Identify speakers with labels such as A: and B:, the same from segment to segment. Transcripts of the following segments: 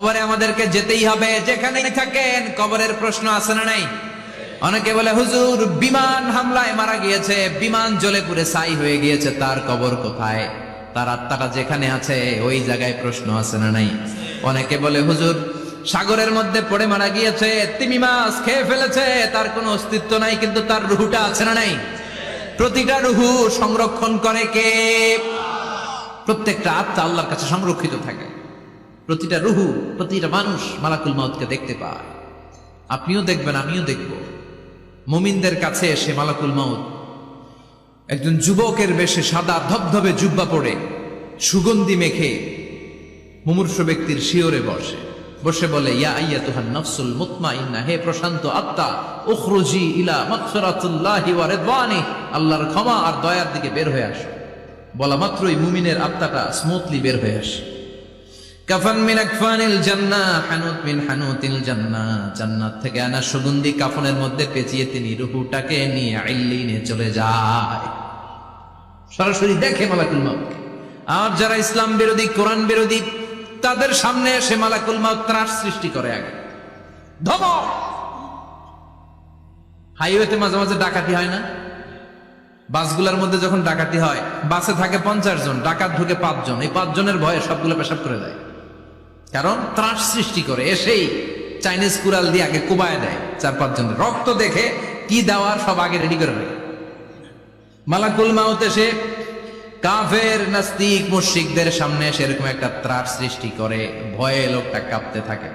A: কবরে আমাদেরকে যেতেই হবে, যেখানেই থাকেন কবরের প্রশ্ন আছে না নাই? অনেকে বলে হুজুর বিমান হামলায় মারা গিয়েছে, বিমান জ্বলে পুড়ে ছাই হয়ে গিয়েছে, তার কবর কোথায়? তার আত্মাটা যেখানে আছে ওই জায়গায় প্রশ্ন আছে না নাই? অনেকে বলে হুজুর সাগরের মধ্যে পড়ে মারা গিয়েছে, তিমি মাছ খেয়ে ফেলেছে, তার কোনো অস্তিত্ব নাই, কিন্তু তার রুহুটা আছে না নাই? প্রতিটা রুহু সংরক্ষণ করে কে? প্রত্যেকটা আত্মা আল্লাহর কাছে সংরক্ষিত থাকে। প্রতিটা রুহু, প্রতিটা মানুষ মালাকুল মাউতকে দেখতে পায়। আপনিও দেখবেন, আমিও দেখব। মুমিনদের কাছে এসে মালাকুল মাউত একজন যুবকের বেশে সাদা ধবধবে জুব্বা পরে সুগন্ধি মেখে মুমূর্ষু ব্যক্তির শিয়রে বসে বলে, ইয়া আইয়াতুহান নাফসুল মুতমাইন্নাহ, হে প্রশান্ত আত্মা, উখরুজি ইলা মাগফিরাতুল্লাহি ওয়া রিদওয়ানি, আল্লাহর ক্ষমা আর দয়ার দিকে বের হয়ে আসো। বলা মাত্রই মুমিনের আত্মাটা স্মুথলি বের হয়ে আসে। কাফান মিন আকফানিল জান্নাহ, হানুত মিন হানুতিল জান্নাহ, জান্নাত থেকে আনা সুগন্ধি কাফনের মধ্যে পেঁচিয়ে তিনি রূহটাকে নিয়ে ইল্লিনে চলে যায়। সরাসরি দেখে মালাকুল মাউত। আর যারা ইসলাম বিরোধী, কোরআন বিরোধী, তাদের সামনে এসে মালাকুল মাউত ত্রাস সৃষ্টি করে। আগে ধমক। হাইওয়েতে মাঝে মাঝে ডাকাতি হয় না? বাসগুলোর মধ্যে যখন ডাকাতি হয়, বাসে থাকে 50 জন, ডাকাত ঢুকে 5 জন, এই 5 জনের ভয়ে সবগুলো পেশাব করে দেয়। কারণ ত্রাস সৃষ্টি করে। এসেই চাইনিজ কুড়াল দিয়ে আগে কুবায় দেয় 4-5 জনের। রক্ত দেখে কি দেওয়ার সব আগে রেডি করে রাখে। মালাকুল মাউত এসে কাফের নাস্তিক মুশরিকদের সামনে সেরকম একটা ত্রাস সৃষ্টি করে, ভয়ে লোকটা কাঁপতে থাকে।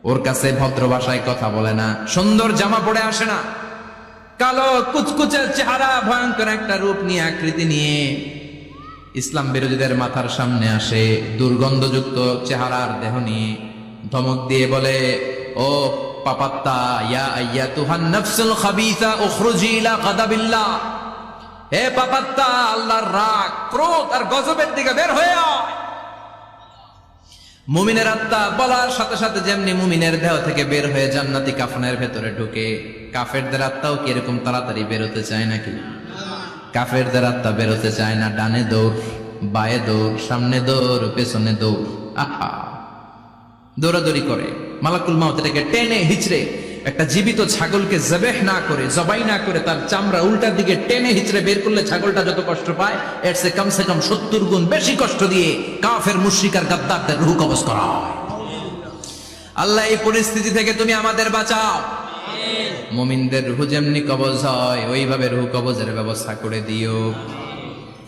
A: ওর কাছে ভদ্র ভাষায় কথা বলে না, সুন্দর জামা পরে আসে না, কালো কুচকুচে চেহারা, ভয়ঙ্কর একটা রূপ নিয়ে, আকৃতি নিয়ে ইসলাম বিরোধীদের মাথার সামনে আসে, দুর্গন্ধযুক্ত চেহারার দেহ নিয়ে ধমক দিয়ে বলে, ও পাপাত্তা, ইয়া আইয়াতুহান নাফসুল খাবিসা উখরুজি ইলা গাদাবিল্লাহ, হে পাপাত্তা, আল্লাহর রাগ, ক্রোধ আর গজবের দিকে বের হয়ে আয়। মুমিনের আত্মা বলার সাথে সাথে যেমনি মুমিনের দেহ থেকে বের হয়ে জান্নাতি কাফনের ভেতরে ঢুকে, কাফেরদের আত্মাও কি এরকম তাড়াতাড়ি বেরোতে চায় নাকি? কাফেরদের আত্মা বেরোতে চায় না। ডানে দৌড়, বায়ে দৌড়, সামনে দৌড়, পেছনে দৌড়, আহা দৌড়াদৌড়ি করে। মালাকুল মাউত এটাকে টেনে হিচড়ে, একটা জীবিত ছাগলকে জবাই না করে তার চামড়া উল্টার দিকে টেনে হিচড়ে বের করলে ছাগলটা যত কষ্ট পায়, এর চেয়ে কমসে কম 70 গুণ বেশি কষ্ট দিয়ে কাফের মুশরিক আর গাদ্দারদের রূহ কবজ করা হয়। আল্লাহ এই পরিস্থিতি থেকে তুমি আমাদের বাঁচাও। মুমিনদের রূহ যেমনি কবজ হয়, ওইভাবে রূহ কবজের ব্যবস্থা করে দিও।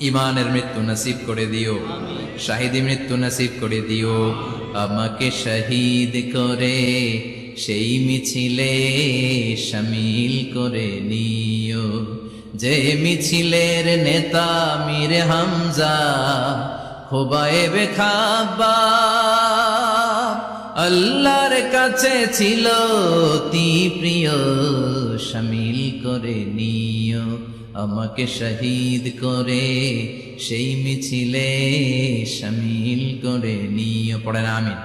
A: ইমানের মৃত্যু নসিব করে দিও, শাহিদি মৃত্যু নসিব করে দিও। আমাকে শহীদ করে সেই মিছিলে শামিল করে নিও, যে মিছিলের নেতা মীর হামজা খোবায়েবে খাব্বাব, আল্লাহর কাছে ছিল অতি প্রিয়, শামিল করে নিও। আমাকে শহীদ করে সেই মিছিলে শামিল করে নিও। পড়েন আমিন।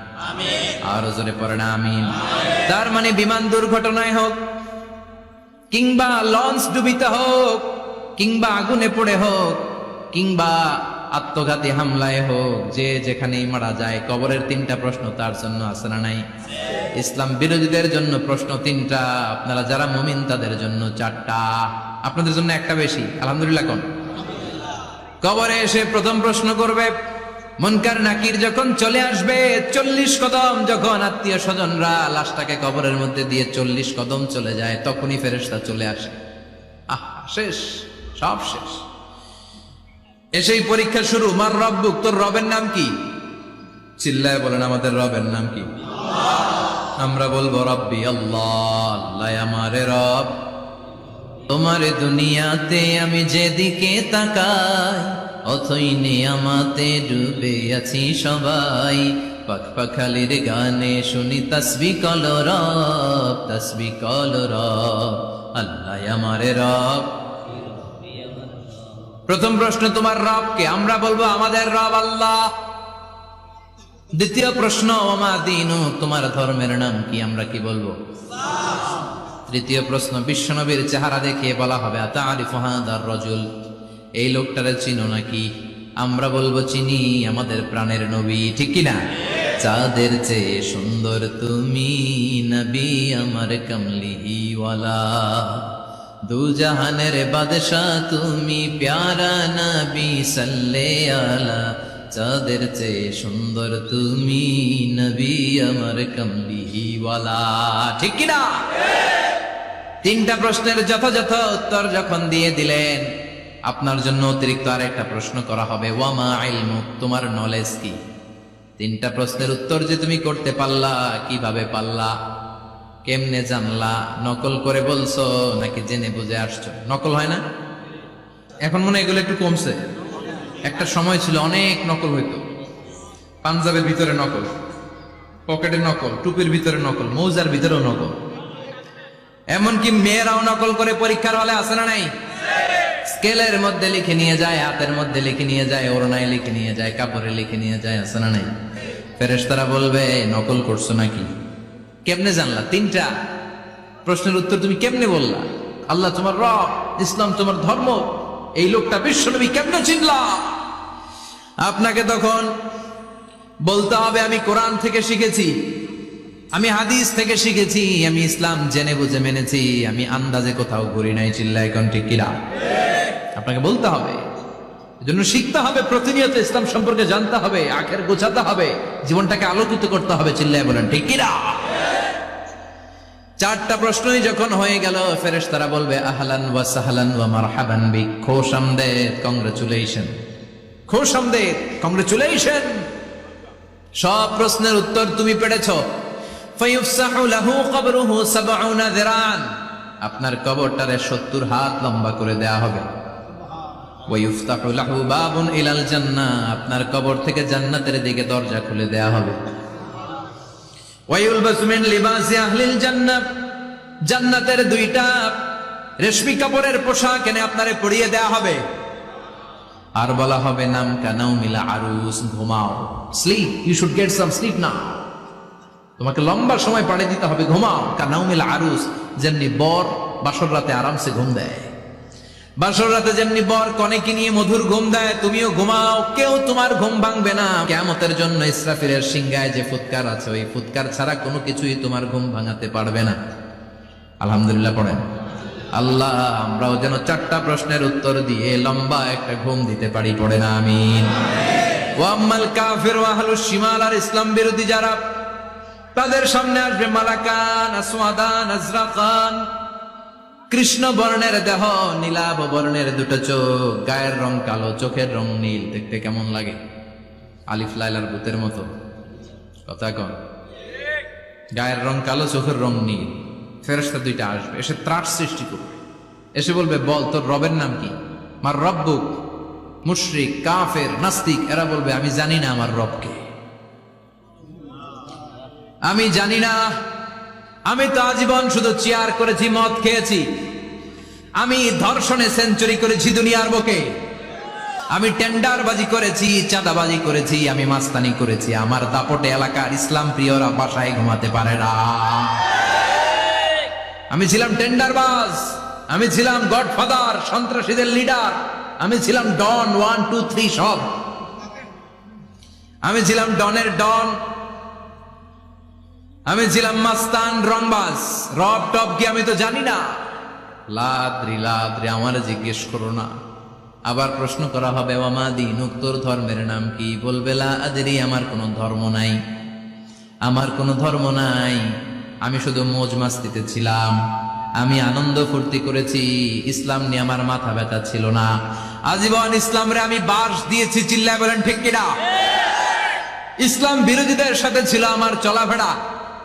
A: আরো জোরে পড়েন আমিন। তার মানে বিমান দুর্ঘটনায় হোক, কিংবা লঞ্চ ডুবিতে হোক, কিংবা আগুনে পড়ে হোক, কিংবা আত্মঘাতী হামলায় হোক, যে যেখানেই মারা যায়, কবরের 3টা প্রশ্ন তার জন্য আছে না নাই? ইসলাম বিরোধীদের জন্য প্রশ্ন 3টা, আপনারা যারা মুমিন তাদের জন্য 4টা, আপনাদের জন্য একটা বেশি। আলহামদুলিল্লাহ কোন? কবরে এসে প্রথম প্রশ্ন করবে মুনকার নাকির যখন চলে আসবে, 40 কদম যখন আত্মীয় স্বজনরা লাশটাকে কবরের মধ্যে দিয়ে 40 কদম চলে যায়, তখনই ফেরেশতা চলে আসে। শেষ, সব শেষ। এসেই পরীক্ষা শুরু। মার রব্বুক, তোর রবের নাম কি? চিল্লায় বলেন, আমাদের রবের নাম কি? আমরা বলবো রব্বি আল্লাহ, আল্লাহ আমারে রব। তোমার দুনিয়াতে আমি যেদিকে তাকাই, অথই নিয়ামতে ডুবে আছি সবাই। পাখ পাখালির গানে শুনি তাসবিহ কল রব, তাসবিহ কল রব, আল্লাহ আমারে রব। প্রথম প্রশ্ন, তোমার রব কে? আমরা বলবো আমাদের রব আল্লাহ। দ্বিতীয় প্রশ্ন, ওমা দীনু, তোমার ধর্মের নাম কি? আমরা কি বলবো? তৃতীয় প্রশ্ন, বিশ্বনবীর চেহারা দেখিয়ে বলা হবে, আতারিফু হাদার রাজুল, এই লোকটারে চিনো নাকি? আমরা বলবো চিনি, আমাদের প্রাণের নবী। ঠিক কিনা? চাঁদের চেয়ে সুন্দর তুমি নবী আমার কমলিওয়ালা, দু জাহানের বাদশা তুমি প্যারা নবী সাল্লে আলা, চাঁদের চেয়ে সুন্দর তুমি নবী আমার কমলিওয়ালা। ঠিক কিনা? তিনটা প্রশ্নের যথাযথ উত্তর যখন দিয়ে দিলেন, আপনার জন্য অতিরিক্ত আরেকটা প্রশ্ন করা হবে, ওয়ামা ইলমুক, তোমার নলেজ কি? তিনটা প্রশ্নের উত্তর যে তুমি করতে পারলা, কিভাবে পারলা, কেমনে জানলা? নকল করে বলছো নাকি জেনে বুঝে আসছো? নকল হয় না? এখন মনে হয় এগুলো একটু কমছে। একটা সময় ছিল অনেক নকল হইতো। পাঞ্জাবের ভিতরে নকল, পকেটে নকল, টুপির ভিতরে নকল, মৌজার ভিতরেও নকল। এমনকি মেয়েরাও নকল করে পরীক্ষার হলে আসে না নাই? স্কেলের মধ্যে লিখে নিয়ে যায়, হাতের মধ্যে লিখে নিয়ে যায়, ওড়নায় লিখে নিয়ে যায়, কাপড়ে লিখে নিয়ে যায়, আসে না নাই? ফেরেশতারা বলবে নকল করছো নাকি? কেমনে জানলা? তিনটা প্রশ্নের উত্তর তুমি কেমনে বললা? আল্লাহ তোমার রব, ইসলাম তোমার ধর্ম, এই লোকটা বিশ্বনবী, কেমনে চিনলা? আপনাকে তখন বলতে হবে আমি কোরআন থেকে শিখেছি, আমি হাদিস থেকে শিখেছি, আমি ইসলাম জেনে বুঝে মেনেছি, আমি আন্দাজে কোথাও ঘুরি নাই। চিল্লায় এখন ঠিক কিনা? আপনাকে বলতে হবে, এজন্য শিখতে হবে, প্রতিনিয়ত ইসলাম সম্পর্কে জানতে হবে, আখের গোছাতে হবে, জীবনটাকে আলোকিত করতে হবে। চিল্লায় বলেন ঠিক কিনা? চারটা প্রশ্নই যখন হয়ে গেল, ফেরেশতারা বলবে আহলান ওয়া সাহলান ওয়া মারহাবান বিক, খোশামদেদ, কংগ্রেচুলেশন, খোশামদেদ, কংগ্রেচুলেশন, সব প্রশ্নের উত্তর তুমি পেরেছো। ফায়ুফসাহু লাহু কবরুহু ৭০ যিরান, আপনার কবরটারে ৭০ হাত লম্বা করে দেয়া হবে। ওয়া ইফতাহু লাহু বাবুন ইলাল জান্নাহ, আপনার কবর থেকে জান্নাতের দিকে দরজা খুলে দেয়া হবে। ওয়া ইউলবাসু মিন লিবাসি আহলিল জান্নাহ, জান্নাতের দুইটা রেশমি কাপড়ের পোশাক এনে আপনারে পরিয়ে দেয়া হবে। আর বলা হবে নাম কানাউমিল আরুস, ঘুমাও, sleep, you should get some sleep now, তোমাকে লম্বা সময় পাড়ে দিতে হবে, ঘুমাও। কানাউমিল আরুস, যেমনি বর বাসর রাতে আরামসে ঘুম দেয়, বাসর রাতে যেমনি বর কনেকে নিয়ে মধুর ঘুম দেয়, তুমিও ঘুমাও, কেউ তোমার ঘুম ভাঙবে না। কিয়ামতের জন্য ইসরাফিলের সিংহায় যে ফুৎকার আছে, ওই ফুৎকার ছাড়া কোনো কিছুই তোমার ঘুম ভাঙাতে পারবে না। আলহামদুলিল্লাহ পড়েন। আল্লাহ আমরাও যেন চারটা প্রশ্নের উত্তর দিয়ে লম্বা একটা ঘুম দিতে পারি, পড়ে না আমিন। ওয়াম্মাল কাফির ওয়া আহলুশ শিমাল, আর ইসলাম বিরোধী যারা, তাদের সামনে আসবে মালাকান আসওয়াদান আজরাকান, কৃষ্ণ বর্ণের দেহ, নীলাভ বর্ণের দুটো চোখ, গায়ের রং কালো, চোখের রং নীল, দেখতে কেমন লাগে? আলিফ লায়লার ভূতের মতো। কথা কন? গায়ের রং কালো, চোখের রং নীল। ফেরেশতা দুইটা আসবে, এসে ত্রাস সৃষ্টি করবে, এসে বলবে বল তোর রবের নাম কি? মার রব্বুক। মুশরিক, কাফের, নাস্তিক এরা বলবে আমি জানি না আমার রবকে, আমি জানি না, আমি তো আজীবন শুধু চেয়ার করেছি, মদ খেয়েছি, আমি ধর্ষণে সেঞ্চুরি করেছি দুনিয়ার বুকে, আমি টেন্ডারবাজি করেছি, চাঁদাবাজি করেছি, আমি মাস্তানি করেছি, আমার দাপটে এলাকার ইসলাম প্রিয়রা বাসায় ঘুমাতে পারে না। আমি ছিলাম টেন্ডারবাজ, আমি ছিলাম গডফাদার, সন্ত্রাসীদের লিডার, আমি ছিলাম ডন 1 2 3 সব, আমি ছিলাম ডনের ডন, আমি ছিলাম মাস্তান, রংবাজ, রব টপ কি আমি তো জানি না। লাদ্রি লাদ্রি, আমার জিজ্ঞেস করো না। আবার প্রশ্ন করা হবে ওয়ামা দীনুক, তোর ধর্মের নাম কি? বলবে লা আদরি, আমার কোনো ধর্ম নাই, আমার কোনো ধর্ম নাই, আমি শুধু মৌজ মাস্তিতে ছিলাম, আমি আনন্দ ফুর্তি করেছি, ইসলাম নিয়ে আমার মাথা ব্যথা ছিল না, আজীবন ইসলামরে আমি বাস দিয়েছি। চিল্লায় বলেন ঠিক কিনা? ইসলাম বিরোধীদের সাথে ছিল আমার চলাফেরা,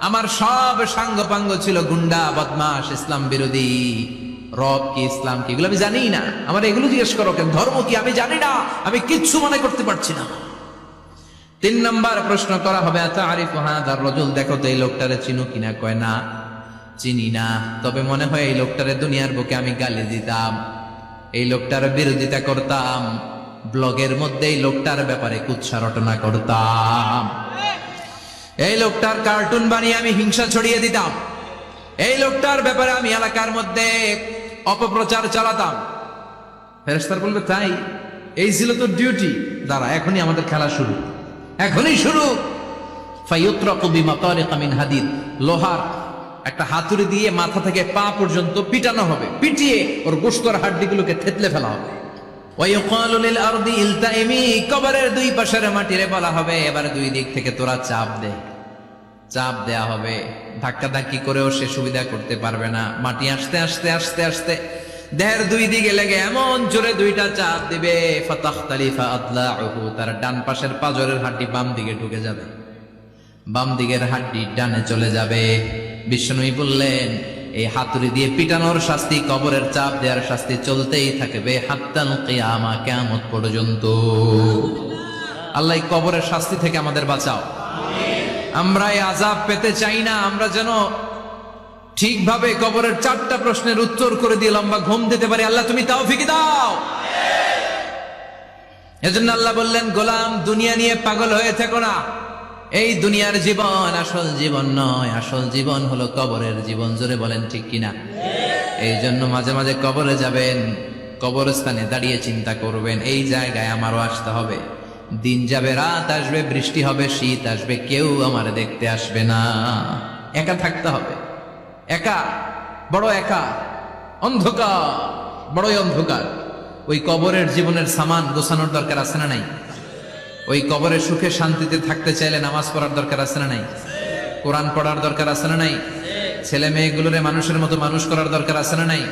A: আমার সব সাঙ্গপাঙ্গ ছিল গুন্ডা বদমাশ, ইসলাম বিরোধী। রব কি, ইসলাম কি, এগুলো আমি জানি না, আমার এগুলো জিজ্ঞেস করো কেন? ধর্ম কি আমি জানি না, আমি কিচ্ছু মনে করতে পারছি না। 3 নম্বর প্রশ্ন করা হবে আতারিফু হাদার রাজুল, দেখো তো এই লোকটারে চিনো কিনা? কয় না, চিনি না, তবে মনে হয় এই লোকটারে দুনিয়ার বুকে আমি গালি দিতাম, এই লোকটার বিরোধিতা করতাম, ব্লগের মধ্যে এই লোকটার ব্যাপারে কুৎসা রটনা করতাম, এই লোকটার কার্টুন বানিয়ে আমি হিংসা ছড়িয়ে দিতাম, এই লোকটার ব্যাপারে আমি এলাকার মধ্যে অপপ্রচার চালাতাম। ফেরেশতারা বলবে তাই, এই ছিল তোর ডিউটি, দাঁড়া এখনই আমাদের খেলা শুরু, এখনই শুরু। ফায়ুতরাকু বিমাতারিকা মিন হাদিদ, লোহার একটা হাতুড়ি দিয়ে মাথা থেকে পা পর্যন্ত পিটানো হবে, পিটিয়ে ওর গোশতর হাড্ডিগুলোকে থেতলে ফেলা হবে। ওয়ায়ুকালু লিল আরদি ইলতাইমি, কবরের দুই পাশের মাটিরে বলা হবে এবার দুই দিক থেকে তোরা চাপ দে। চাপ দেয়া হবে, ধাক্কা ধাক্কি করেও সে সুবিধা করতে পারবে না। মাটি আস্তে আস্তে আস্তে আস্তে দেহের দুই দিকে লেগে এমন জোরে দুইটা চাপ দিবে, ফাতাখতালিফা আদলাউহু, তার ডান পাশের পাজরের হাড্ডি বাম দিকে ঢুকে যাবে, বাম দিকের হাড্ডি ডানে চলে যাবে। বিষ্ণুই বললেন এই হাতুড়ি দিয়ে পিটানোর শাস্তি, কবরের চাপ দেওয়ার শাস্তি চলতেই থাকবে হাত্তাল কিয়ামা, কিয়ামত পর্যন্ত। আল্লাহ কবরের শাস্তি থেকে আমাদের বাঁচাও। আমরা এই আযাব পেতে চাই না, আমরা যেন ঠিকভাবে কবরের 4টা প্রশ্নের উত্তর করে দিয়ে লম্বা ঘুম দিতে পারি। আল্লাহ তুমি তৌফিক দাও। এজন্য আল্লাহ বললেন, গোলাম দুনিয়া নিয়ে পাগল হয়ে থেকো না। এই দুনিয়ার জীবন আসল জীবন নয়, আসল জীবন হলো কবরের জীবন। জোরে বলেন ঠিক কিনা? এই জন্য মাঝে মাঝে কবরে যাবেন, কবরস্থানে দাঁড়িয়ে চিন্তা করবেন এই জায়গায় আমারও আসতে হবে। দিন যাবে, রাত আসবে, বৃষ্টি হবে, শীত আসবে, কেউ আমার দেখতে আসবে না। একা থাকতে হবে, একা, বড় একা, অন্ধকার, বড়ই অন্ধকার। ওই কবরের জীবনের সামান গোছানোর দরকার আছে না নাই? ওই কবরে সুখে শান্তিতে থাকতে চাইলে নামাজ পড়ার দরকার আছে না নাই? কোরআন পড়ার দরকার আছে না নাই? ছেলে মেয়েগুলোরে মানুষের মতো মানুষ করার দরকার আছে না নাই?